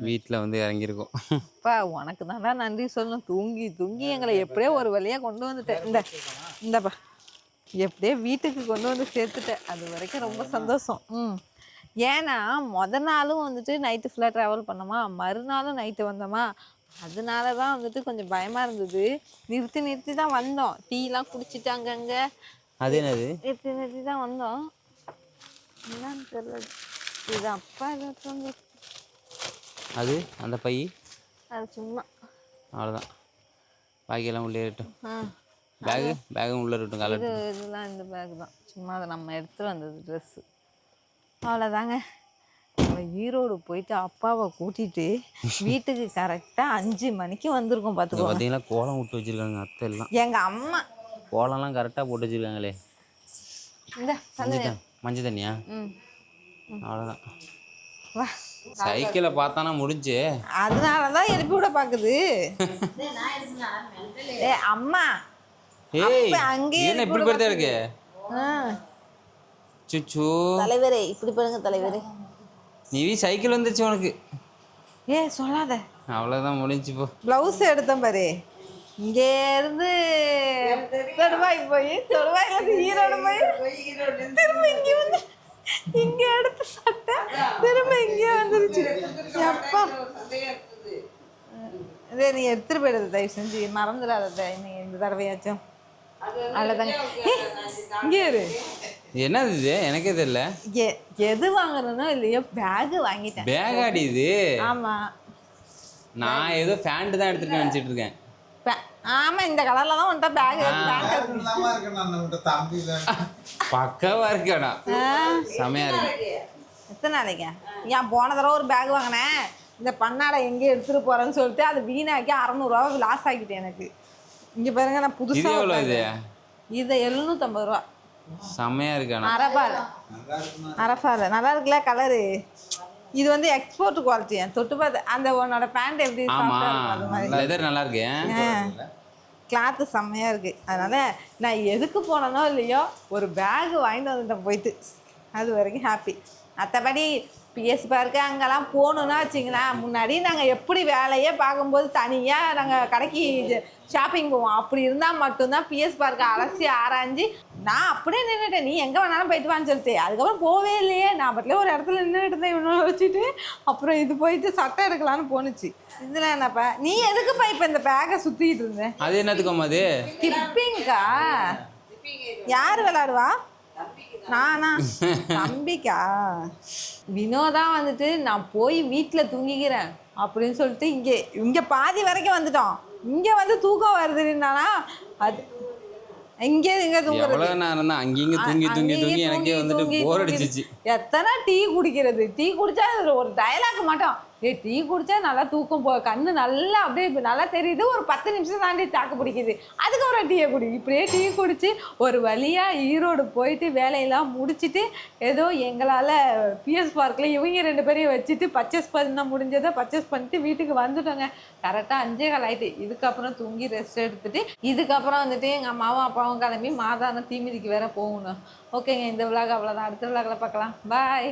B: வீட்டில் வந்து இறங்கியிருக்கோம்.
A: அப்பா உனக்கு தான்டா நன்றி சொல்லணும். தூங்கி தூங்கி எங்களை எப்படியோ ஒரு வழியாக கொண்டு வந்துட்டேன். இந்தப்பா எப்படியோ வீட்டுக்கு கொண்டு வந்து சேர்த்துட்டேன். அது வரைக்கும் ரொம்ப சந்தோஷம். ஏன்னா நாளும் வந்துட்டு நைட்டு ஃபுல்லாக ட்ராவல் பண்ணோமா, மறுநாளும் நைட்டு வந்தோமா, அதனால தான் வந்துட்டு கொஞ்சம் பயமாக இருந்தது. நிறுத்தி தான் வந்தோம். டீலாம் குடிச்சிட்டு அங்கங்கே
B: அது என்னது
A: நிறுத்தி தான் வந்தோம். என்னன்னு தெரியல. இது அப்பா எதாவது
B: அது அந்த பை
A: அது சும்மா.
C: அவ்வளோதான். பாக்கியெல்லாம் உள்ளே இருக்கட்டும்.
A: ஆ
C: பேகும் உள்ளே இருக்கட்டும். காலை
A: இதெல்லாம் இந்த பேக் தான். சும்மா அதை நம்ம எடுத்துகிட்டு வந்தது ட்ரெஸ்ஸு. அவ்வளோதாங்க. நம்ம ஈரோடு போயிட்டு அப்பாவை கூட்டிகிட்டு வீட்டுக்கு கரெக்டாக 5 மணிக்கு வந்திருக்கோம். பார்த்துக்கோ.
C: பார்த்தீங்களா கோலம் விட்டு வச்சுருக்காங்க அத்தை எல்லாம்.
A: எங்கள் அம்மா
C: கோலம்லாம் கரெக்டாக போட்டு வச்சுருக்காங்களே.
A: இந்த
C: மஞ்சள் தண்ணியா?
A: ம்
C: அவ்வளோதான்.
A: வா.
C: சைக்கிளை பார்த்தானா முடிஞ்சு.
A: அதனால தான் எழுப்பி விட பார்க்குது. ஏ அம்மா
C: ஏய்
A: அங்கேயே
C: என்ன இப்படி படுத்தா இருக்கு? சுச்சு
A: தலைவரே இப்படி பாருங்க தலைவரே.
C: நீ சைக்கிள் வந்துருச்சு உனக்கு.
A: ஏ சொல்லாத.
C: அவ்வளோதான் முடிஞ்சு போ.
A: ப்ளவுஸ் எடுத்தேன் பாரு. இங்கே இருந்து தொடுவாய் போய் தொடுவாயிலேருந்து ஈரோடு போய் திரும்ப இங்கே வந்து இங்கே எடுத்து சட்டை திரும்ப இங்கே வந்துருச்சு. எப்பா இதே நீ எடுத்துட்டு போயிடுது தயவு செஞ்சு மறந்துடாத இன்னைக்கு இந்த தடவையாச்சும். அவ்வளோதாங்க. இங்கே இரு.
C: என்னது இது எனக்கே தெரியல.
A: எது வாங்குறனோ இல்லையோ பேக் வாங்கிட்டேன்.
C: பேக் ஆடி இது?
A: ஆமா
C: நான் ஏதோ பேண்ட் தான் எடுத்துட்டு நினைச்சிட்டு இருக்கேன்.
A: ஆமா இந்த கலர்ல தான் உன்ட்ட பேக்
C: பக்கவா இருக்கடா. செமையா இருக்கு.
A: எத்தனை நாளைக்கு ஏன் போன தடவை ஒரு பேக் வாங்கினேன். இந்த பண்ணாடை எங்கே எடுத்துட்டு போறேன்னு சொல்லிட்டு அதை வீணாக்கி 600 ரூபா லாஸ் ஆகிட்டேன் எனக்கு. இங்க பாருங்க நான் புதுசா இது 750 ரூபா.
C: செமையா இருக்கு.
A: அரஃபால நல்லா இருக்குல்ல கலரு. இது வந்து எக்ஸ்போர்ட் குவாலிட்டி. தொட்டு பார்த்து அந்த உன்னோட பேண்ட் எப்படி
C: லெதர் நல்லா இருக்கு.
A: கிளாத்து செம்மையா இருக்கு. அதனால நான் எதுக்கு போனனோ இல்லையோ ஒரு பேக் வாங்கிட்டு வந்துட்டேன் போயிட்டு. அது வரைக்கும் ஹாப்பி. மற்றபடி பிஎஸ் பார்க்கு அங்கெல்லாம் போகணுன்னா வச்சிங்களேன். முன்னாடி நாங்கள் எப்படி வேலையே பார்க்கும்போது தனியாக நாங்கள் கடைக்கு ஷாப்பிங் போவோம். அப்படி இருந்தால் மட்டும்தான் பிஎஸ் பார்க்கை அலசி ஆராய்ஞ்சு நான் அப்படியே நின்றுட்டேன். நீ எங்கே வேணாலும் போயிட்டு வான்னு சொல்லிட்டு அதுக்கப்புறம் போவே இல்லையே. நான் பட்டிலே ஒரு இடத்துல நின்றுட்டு இருந்தேன் இவனோட வச்சுட்டு. அப்புறம் இது போயிட்டு சட்டை எடுக்கலான்னு போணுச்சு. இதில் என்னப்பா நீ எதுக்குப்பா இப்போ இந்த பேக்கை சுற்றிக்கிட்டு இருந்தேன்?
C: அது என்னத்துக்கும் அது
A: ஸ்கிப்பிங்கா? யார் விளையாடுவா? நானா? தம்பிக்கா? வினோதா வந்துட்டு நான் போய் வீட்டில் தூங்கிக்கிறேன் அப்படின்னு சொல்லிட்டு இங்கே பாதி வரைக்கும் வந்துட்டோம். இங்கே வந்து தூக்கம் வருதுன்னானா அது இங்கே இங்கே தூங்குறது.
C: அங்கேயும் எனக்கே வந்துட்டு போர் அடிச்சிச்சு.
A: எத்தனை டீ குடிக்கிறது? டீ குடிச்சா ஒரு டயலாக் மாட்டோம். டீ குடிச்சா நல்லா தூக்கம் கண்ணு நல்லா அப்படியே நல்லா தெரியுது. ஒரு 10 நிமிஷம் தாண்டி தாக்கு பிடிக்குது. அதுக்கப்புறம் டீயை குடி. இப்படியே டீ குடிச்சு ஒரு வழியாக ஈரோடு போயிட்டு வேலையெல்லாம் முடிச்சுட்டு ஏதோ எங்களால் பிஎஸ் பார்க்கில் இவங்க 2 பேரையும் வச்சுட்டு பர்ச்சேஸ் பண்ண முடிஞ்சதை பர்ச்சேஸ் பண்ணிட்டு வீட்டுக்கு வந்துட்டோங்க. கரெக்டாக 5:15 ஆகிட்டு. இதுக்கப்புறம் தூங்கி ரெஸ்ட் எடுத்துட்டு இதுக்கப்புறம் வந்துட்டு எங்கள் அம்மாவும் அப்பாவும் கிளம்பி மாதான தீமிதிக்கு வேற போகணும். ஓகேங்க இந்த விலாக் அவ்வளோதான். அடுத்த விலாகில் பார்க்கலாம். பாய்.